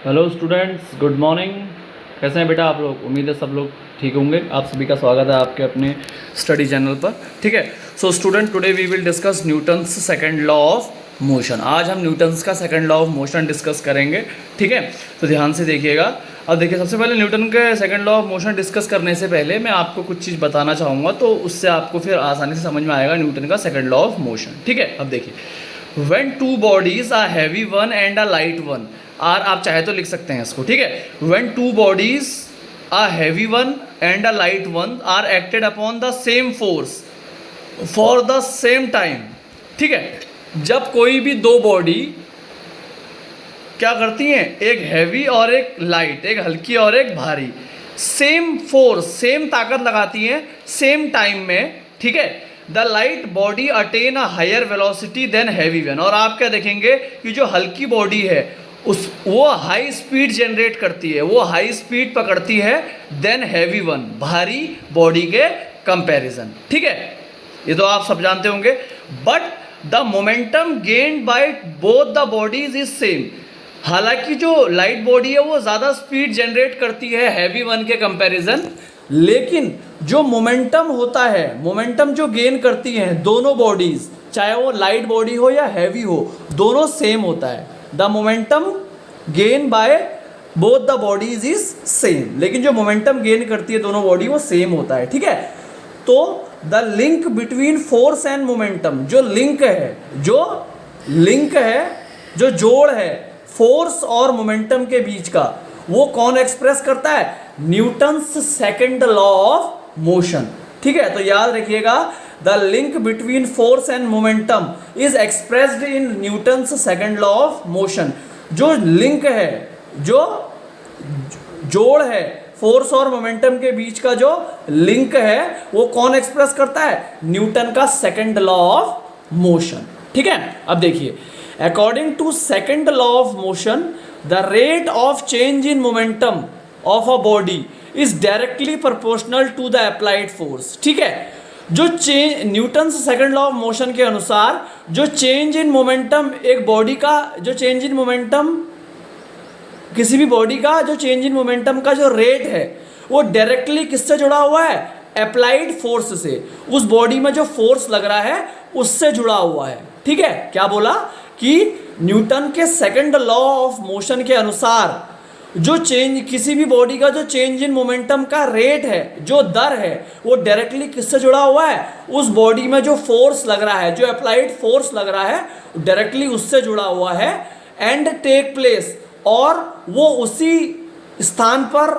Hello students, good morning. कैसे हैं बेटा आप लोग? उम्मीद है सब लोग ठीक होंगे। आप सभी का स्वागत है आपके अपने स्टडी चैनल पर। ठीक है। So student, today we will discuss Newton's second law of motion. आज हम न्यूटन्स का second law of motion discuss करेंगे। ठीक है, तो ध्यान से देखिएगा। अब देखिए, सबसे पहले न्यूटन के second law of motion discuss करने से पहले मैं आपको कुछ चीज़ बताना चाहूँगा, तो उससे आपको फिर आसानी से समझ में आएगा न्यूटन का सेकंड लॉ ऑफ मोशन। ठीक है, अब देखिए, When two bodies, a heavy one and a light one, आर आप चाहे तो लिख सकते हैं इसको। ठीक है, when two bodies, a heavy one and a light one are acted upon the same force for the same time। ठीक है, जब कोई भी दो बॉडी क्या करती हैं, एक हैवी और एक लाइट, एक हल्की और एक भारी, सेम फोर्स, सेम ताकत लगाती हैं सेम टाइम में। ठीक है, the light body attain a higher velocity than heavy one. और आप क्या देखेंगे कि जो हल्की बॉडी है वो हाई स्पीड जनरेट करती है, वो हाई स्पीड पकड़ती है देन हैवी वन, भारी बॉडी के कंपैरिजन। ठीक है, ये तो आप सब जानते होंगे। But the momentum gained by both the bodies is same. हालांकि जो लाइट बॉडी है वो ज़्यादा स्पीड जनरेट करती है हैवी वन के कंपैरिजन, लेकिन जो मोमेंटम होता है, मोमेंटम जो गेन करती हैं दोनों बॉडीज, चाहे वो लाइट बॉडी हो या हैवी हो, दोनों सेम होता है। The momentum gain by both the bodies is same, लेकिन जो मोमेंटम गेन करती है दोनों बॉडी वो सेम होता है। ठीक है, तो the link between force and momentum, जो लिंक है, जो जोड़ है फोर्स और मोमेंटम के बीच का, वो कौन एक्सप्रेस करता है? Newton's second law of motion. ठीक है, तो याद रखिएगा, the link between force and momentum is expressed in Newton's second law of motion. जो लिंक है, जो जोड़ है फोर्स और मोमेंटम के बीच का, जो लिंक है, वो कौन एक्सप्रेस करता है? न्यूटन का सेकंड लॉ ऑफ मोशन। ठीक है, अब देखिए, according to second law of motion, the rate of change in momentum of a body is directly proportional to the applied force। ठीक है, जो change, Newton's second law of motion के अनुसार जो चेंज इन मोमेंटम एक body का, जो change in momentum किसी भी बॉडी का, जो चेंज इन मोमेंटम का जो रेट है, वो डायरेक्टली किससे जुड़ा हुआ है? अप्लाइड फोर्स से। उस बॉडी में जो फोर्स लग रहा है उससे जुड़ा हुआ है। ठीक है, क्या बोला कि न्यूटन के सेकंड लॉ ऑफ मोशन के अनुसार जो चेंज, किसी भी बॉडी का जो चेंज इन मोमेंटम का रेट है, जो दर है, वो डायरेक्टली किससे जुड़ा हुआ है? उस बॉडी में जो फोर्स लग रहा है, जो अप्लाइड फोर्स लग रहा है, डायरेक्टली उससे जुड़ा हुआ है। एंड टेक प्लेस, और वो उसी स्थान पर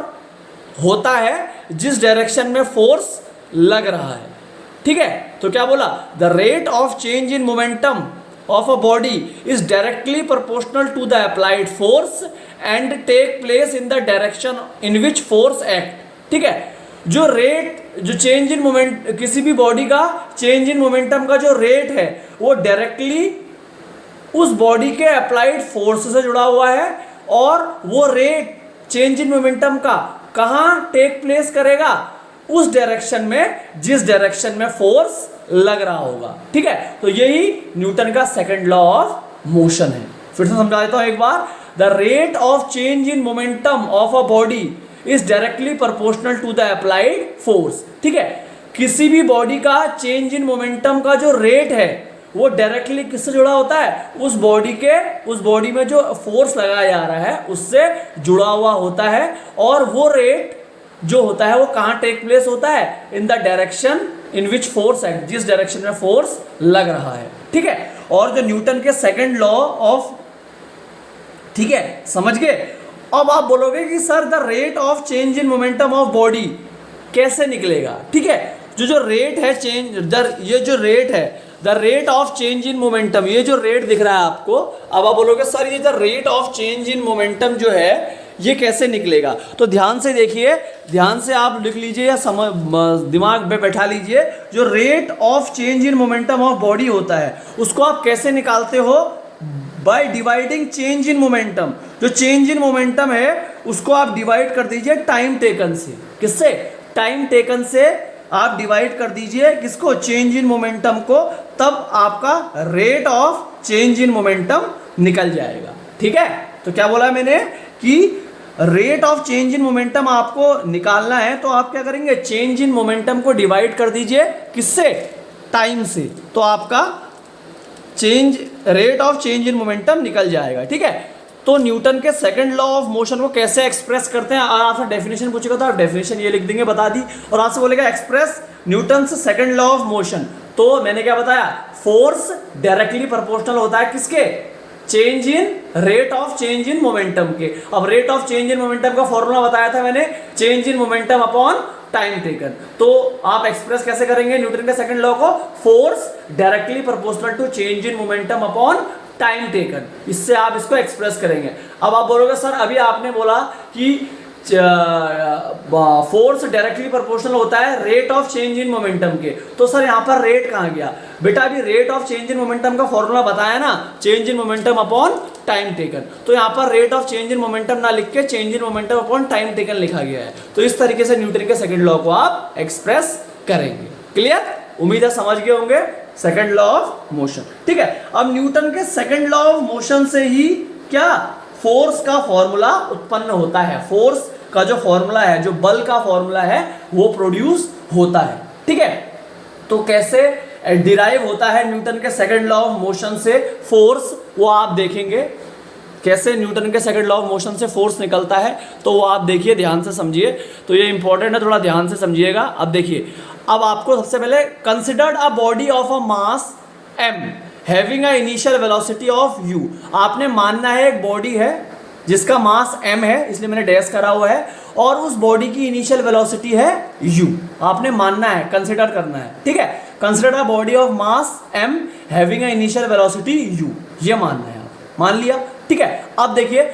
होता है जिस डायरेक्शन में फोर्स लग रहा है। ठीक है, तो क्या बोला? The rate of change in momentum of a body is directly proportional to the applied force and take place in the direction in which force act। ठीक है, जो रेट, जो चेंज इन मोमेंट, किसी भी बॉडी का change in momentum का जो rate है, वो डायरेक्टली उस बॉडी के अप्लाइड फोर्स से जुड़ा हुआ है, और वो रेट चेंज इन मोमेंटम का कहाँ टेक प्लेस करेगा? उस डायरेक्शन में जिस डायरेक्शन में फोर्स लग रहा होगा। ठीक है, तो यही न्यूटन का सेकंड लॉ ऑफ मोशन है। फिर से समझा देता हूं एक बार। The rate of change in momentum of a body is directly proportional to the applied force. ठीक है, किसी भी बॉडी का चेंज इन मोमेंटम का जो रेट है, वो डायरेक्टली किससे जुड़ा होता है? उस बॉडी में जो फोर्स लगाया जा रहा है उससे जुड़ा हुआ होता है। और वो रेट जो होता है वो कहाँ टेक प्लेस होता है? In the direction in which force act, जिस डायरेक्शन में फोर्स लग रहा है। ठीक है, और जो न्यूटन के सेकंड लॉ ऑफ, ठीक है, समझ गए? अब आप बोलोगे कि sir the rate of change in momentum of body कैसे निकलेगा? ठीक है, जो रेट है चेंज, ये जो रेट है, the rate of change in momentum, ये जो रेट दिख रहा है आपको, अब आप बोलोगे सर ये the rate of change in momentum जो है ये कैसे निकलेगा? तो ध्यान से देखिए, ध्यान से आप लिख लीजिए या दिमाग में बैठा लीजिए। जो rate of change in momentum of body होता है उसको आप कैसे निकालते हो? By dividing change in momentum. जो चेंज इन मोमेंटम है उसको आप डिवाइड कर दीजिए टाइम टेकन से। किससे? टाइम टेकन से आप डिवाइड कर दीजिए किसको? चेंज इन मोमेंटम को, तब आपका rate of change in momentum निकल जाएगा। ठीक है, तो क्या बोला मैंने कि rate of change in momentum आपको निकालना है, तो आप क्या करेंगे, चेंज इन मोमेंटम को डिवाइड कर दीजिए किससे, टाइम से, तो आपका rate of change in momentum निकल जाएगा। ठीक है, तो न्यूटन के सेकंड लॉ ऑफ मोशन को कैसे एक्सप्रेस करते हैं, और आपसे डेफिनेशन पूछेगा तो आप डेफिनेशन ये लिख देंगे, बता दी, और आपसे बोलेगा एक्सप्रेस न्यूटन से सेकंड लॉ ऑफ मोशन, तो मैंने क्या बताया, फोर्स डायरेक्टली प्रोपोर्शनल होता है किसके, change in rate of change in momentum के। अब rate of change in momentum का फॉर्मूला बताया था मैंने, change in momentum upon time taken. तो आप एक्सप्रेस कैसे करेंगे न्यूटन के सेकंड लॉ को, force directly proportional to change in momentum upon time taken, इससे आप इसको एक्सप्रेस करेंगे। अब आप बोलोगे सर अभी आपने बोला कि फोर्स डायरेक्टली प्रोपोर्शनल होता है rate of change in momentum के, तो सर यहाँ पर रेट कहाँ गया, बेटा अभी rate of change in momentum का फॉर्मूला बताया ना, change in momentum upon time taken, तो यहाँ पर rate of change in momentum ना लिख के change in momentum upon time taken लिखा गया है। तो इस तरीके से न्यूटन के सेकंड लॉ को आप एक्सप्रेस करेंगे। क्लियर, उम्मीद है समझ गए होंगे सेकंड लॉ ऑफ मोशन। ठीक है, अब न्यूटन के सेकंड लॉ ऑफ मोशन से ही क्या फोर्स का फॉर्मूला उत्पन्न होता है, फोर्स का जो फॉर्मूला है, जो बल का फॉर्मूला है वो प्रोड्यूस होता है। ठीक है, तो कैसे डिराइव होता है न्यूटन के सेकंड लॉ ऑफ मोशन से फोर्स, वो आप देखेंगे, कैसे न्यूटन के सेकंड लॉ ऑफ मोशन से फोर्स निकलता है, तो वो आप देखिए, ध्यान से समझिए, तो ये इंपॉर्टेंट है, थोड़ा ध्यान से समझिएगा। अब देखिए, अब आपको सबसे पहले considered a body of a mass m having a initial velocity of u, आपने मानना है एक बॉडी है जिसका मास m है, इसलिए मैंने डैश करा हुआ है, और उस बॉडी की इनिशियल वेलोसिटी है u, आपने मानना है, कंसिडर करना है। ठीक है, consider a body of mass m having a initial velocity u, ये मानना है, आप मान लिया। ठीक है, अब देखिए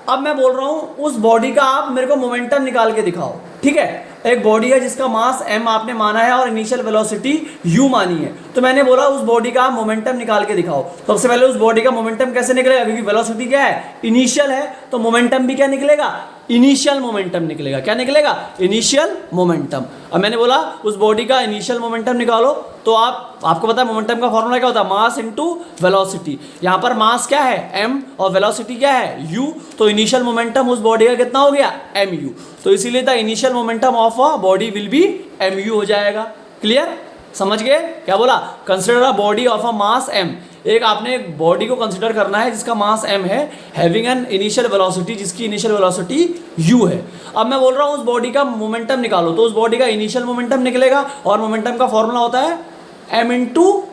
अब मैं बोल रहा हूं उस बॉडी का आप मेरे को मोमेंटम निकाल के दिखाओ। ठीक है, एक बॉडी है जिसका मास m आपने माना है और इनिशियल वेलोसिटी u मानी है, तो मैंने बोला उस बॉडी का आप मोमेंटम निकाल के दिखाओ। सबसे पहले उस बॉडी का मोमेंटम कैसे निकलेगा, क्योंकि वेलोसिटी क्या है, इनिशियल है, तो मोमेंटम भी क्या निकलेगा, इनिशियल मोमेंटम निकलेगा। क्या निकलेगा, इनिशियल मोमेंटम। अब मैंने बोला उस बॉडी का इनिशियल मोमेंटम निकालो, तो आपको पता है मोमेंटम का फॉर्मूला क्या होता है, मास इनटू वेलोसिटी। यहाँ पर मास क्या है m और वेलोसिटी क्या है u, तो इनिशियल मोमेंटम उस बॉडी का कितना हो गया mu, तो इसीलिए the initial momentum of a body will be mu हो जाएगा। क्लियर, समझ गए क्या बोला, consider a body of a mass m, एक आपने एक बॉडी को कंसिडर करना है जिसका मास m है, हैविंग एन इनिशियल वेलोसिटी, जिसकी इनिशियल वेलोसिटी u है। अब मैं बोल रहा हूँ उस बॉडी का मोमेंटम निकालो, तो उस बॉडी का इनिशियल मोमेंटम निकलेगा, और मोमेंटम का फॉर्मूला होता है m into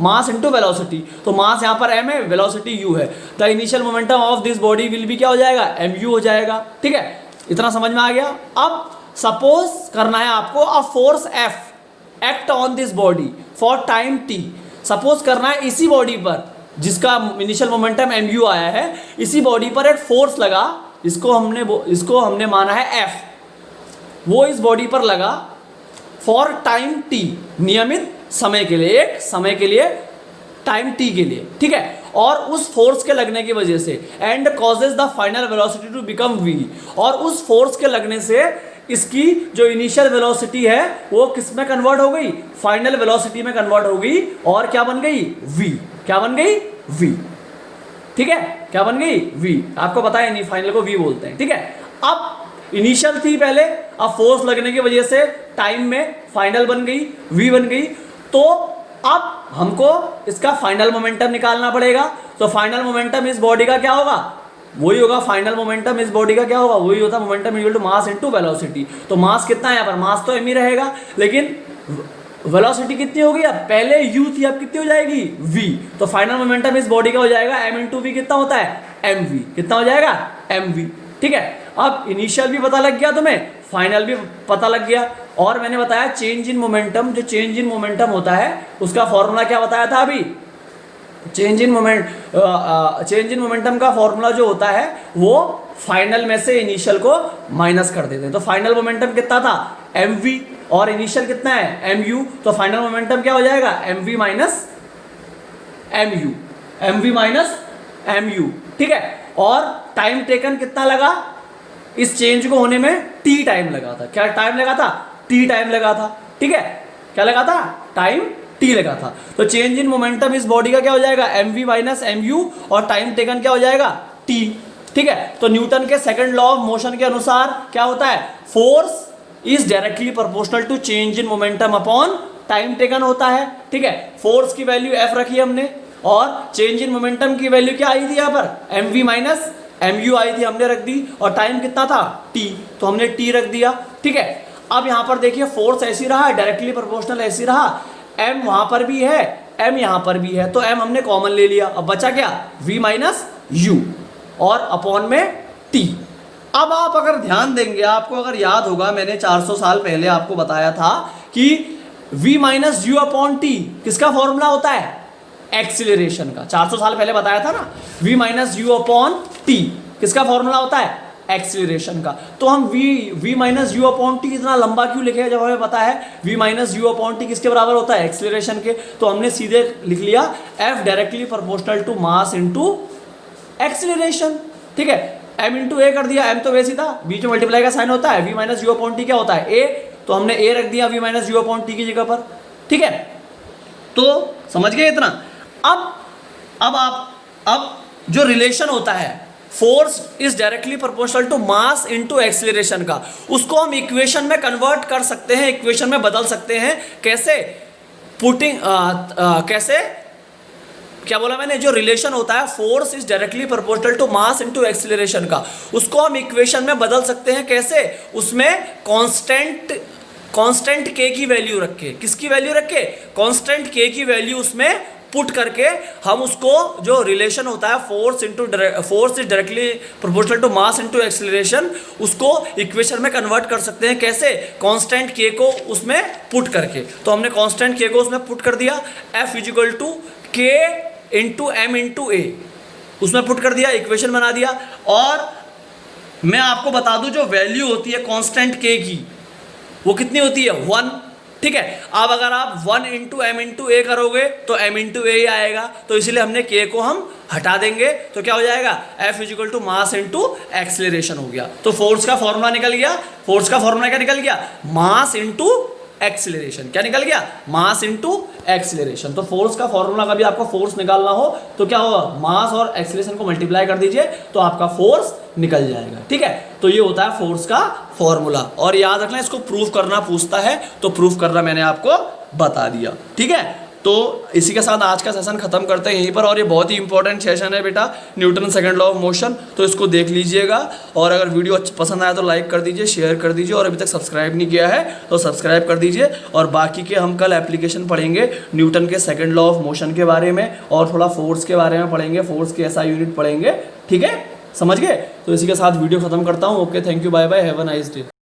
mass into velocity, तो मास यहाँ पर m है, वेलोसिटी u है, the initial momentum of this body will be क्या हो जाएगा, mu हो जाएगा। ठीक है, इतना समझ में आ गया। अब सपोज करना है आपको a force F act on this body for time t, suppose करना है इसी बॉडी पर जिसका इनिशियल मोमेंटम mu आया है, इसी बॉडी पर एक फोर्स लगा, इसको हमने माना है F, वो इस बॉडी पर लगा फॉर टाइम t, नियमित समय के लिए, एक समय के लिए, टाइम t के लिए। ठीक है, और उस फोर्स के लगने की वजह से and causes the final velocity to become v, और उस फोर्स के लगने से इसकी जो इनिशियल वेलोसिटी है वो किस में कन्वर्ट हो गई, फाइनल वेलोसिटी में कन्वर्ट हो गई, और क्या बन गई, v, क्या बन गई, v। ठीक है, क्या बन गई, v, आपको पता है नहीं, फाइनल को v बोलते हैं। ठीक है, अब इनिशियल थी पहले, अब फोर्स लगने की वजह से टाइम में फाइनल बन गई, v बन गई, तो अब हमको इसका फाइनल मोमेंटम निकालना पड़ेगा। तो फाइनल मोमेंटम इस बॉडी का क्या होगा, वही होगा, फाइनल मोमेंटम इस बॉडी का क्या होगा, वही होता है momentum equal to mass into velocity. तो मास कितना है यहाँ पर, मास तो m ही रहेगा, लेकिन वेलोसिटी कितनी होगी, अब पहले u थी, अब कितनी हो जाएगी, v, तो फाइनल मोमेंटम इस बॉडी का हो जाएगा m इंटू वी, कितना होता है mv, कितना हो जाएगा mv। ठीक है, अब इनिशियल भी पता लग गया तुम्हें, फाइनल भी पता लग गया, और मैंने बताया चेंज इन मोमेंटम, जो चेंज इन मोमेंटम होता है उसका फॉर्मूला क्या बताया था अभी, चेंज इन मोमेंटम का फॉर्मूला जो होता है वो फाइनल में से इनिशियल को माइनस कर देते हैं। तो फाइनल मोमेंटम कितना था mv, और इनिशियल कितना है mu, तो फाइनल मोमेंटम क्या हो जाएगा mv minus mu, mv minus mu। ठीक है, और टाइम टेकन कितना लगा इस चेंज को होने में, t टाइम लगा था। क्या टाइम लगा था, t टाइम लगा था। ठीक है, क्या लगा था, टाइम t लगा था। तो चेंज इन मोमेंटम इस बॉडी का क्या हो जाएगा, mv माइनस mu, और टाइम टेकन क्या हो जाएगा, t। ठीक है, तो न्यूटन के सेकंड लॉ ऑफ मोशन के अनुसार क्या होता है, force is directly proportional to change in momentum upon time taken होता है। ठीक है, फोर्स की वैल्यू एफ रखी हमने और चेंज इन मोमेंटम की वैल्यू क्या आई थी यहाँ पर, m v minus m u आई थी, हमने रख दी, और टाइम कितना था टी, तो हमने टी रख दिया। ठीक है, अब यहाँ पर देखिए फोर्स ऐसी रहा, डायरेक्टली प्रोपोर्शनल ऐसी रहा, एम वहां पर भी है, एम यहां पर भी है, तो एम हमने कॉमन ले लिया, अब बचा क्या, v माइनस यू और अपॉन में t। अब आप अगर ध्यान देंगे, आपको अगर याद होगा, मैंने 400 साल पहले आपको बताया था कि v minus you upon T किसका फॉर्मूला होता है, एक्सीलरेशन का। 400 साल पहले बताया था ना, v minus you upon T किसका फॉर्मूला होता है, एक्सीलरेशन का। तो हम v minus you upon T इतना लंबा क्यों लिखे, जब हमें पता है v minus you upon T किसके बराबर होता है, एक्सीलरेशन के। तो हमने सीधे लिख लिया f directly proportional to mass into acceleration. ठीक है, m इंटू ए कर दिया, m तो वैसे था, बीच में मल्टीप्लाई का साइन होता है, v minus you upon T क्या होता है, a, तो हमने a रख दिया v minus you upon T की जगह पर। ठीक है, तो समझ गए इतना। अब जो रिलेशन होता है force is directly proportional to mass into acceleration का, उसको हम इक्वेशन में कन्वर्ट कर सकते हैं, इक्वेशन में बदल सकते हैं। कैसे, पुटिंग कैसे, क्या बोला मैंने, जो रिलेशन होता है force is directly proportional to mass into acceleration का, उसको हम इक्वेशन में बदल सकते हैं। कैसे, उसमें कांस्टेंट के की वैल्यू रख के, किसकी वैल्यू रख के, कांस्टेंट के की वैल्यू उसमें पुट करके हम उसको जो रिलेशन होता है force is directly proportional to mass into acceleration, उसको इक्वेशन में कन्वर्ट कर सकते हैं। कैसे, कांस्टेंट के को उसमें पुट करके। तो हमने कांस्टेंट के को उसमें पुट कर दिया, F इज इक्वल टू के इंटू एम इंटू ए, उसमें पुट कर दिया, इक्वेशन बना दिया। और मैं आपको बता दूं, जो वैल्यू होती है कांस्टेंट के की, वो कितनी होती है, 1। ठीक है, अब अगर आप 1 इंटू एम इंटू ए करोगे तो m इंटू ए ही आएगा, तो इसलिए हमने k को हम हटा देंगे, तो क्या हो जाएगा, F is equal to mass into acceleration हो गया। तो फोर्स का फॉर्मूला निकल गया, फोर्स का फॉर्मूला क्या निकल गया, मास इंटू एक्सीलरेशन। क्या निकल गया, मास इंटू एक्सीलरेशन। तो फोर्स का फॉर्मूला, कभी आपको फोर्स निकालना हो तो क्या होगा, मास और एक्सीलरेशन को मल्टीप्लाई कर दीजिए तो आपका फोर्स निकल जाएगा। ठीक है, तो ये होता है फोर्स का फॉर्मूला। और याद रखना, इसको प्रूफ करना पूछता है तो प्रूफ करना मैंने आपको बता दिया। ठीक है, तो इसी के साथ आज का सेशन खत्म करते हैं यहीं पर। और ये बहुत ही इंपॉर्टेंट सेशन है बेटा, Newton second law of motion, तो इसको देख लीजिएगा। और अगर वीडियो पसंद आया तो लाइक कर दीजिए, शेयर कर दीजिए, और अभी तक सब्सक्राइब नहीं किया है तो सब्सक्राइब कर दीजिए। और बाकी के हम कल एप्लीकेशन पढ़ेंगे न्यूटन के सेकंड लॉ ऑफ मोशन के बारे में, और थोड़ा फोर्स के बारे में पढ़ेंगे, फोर्स के SI यूनिट पढ़ेंगे। ठीक है, समझ गए। तो इसी के साथ वीडियो खत्म करता हूँ। Okay, thank you, bye bye, have a nice day.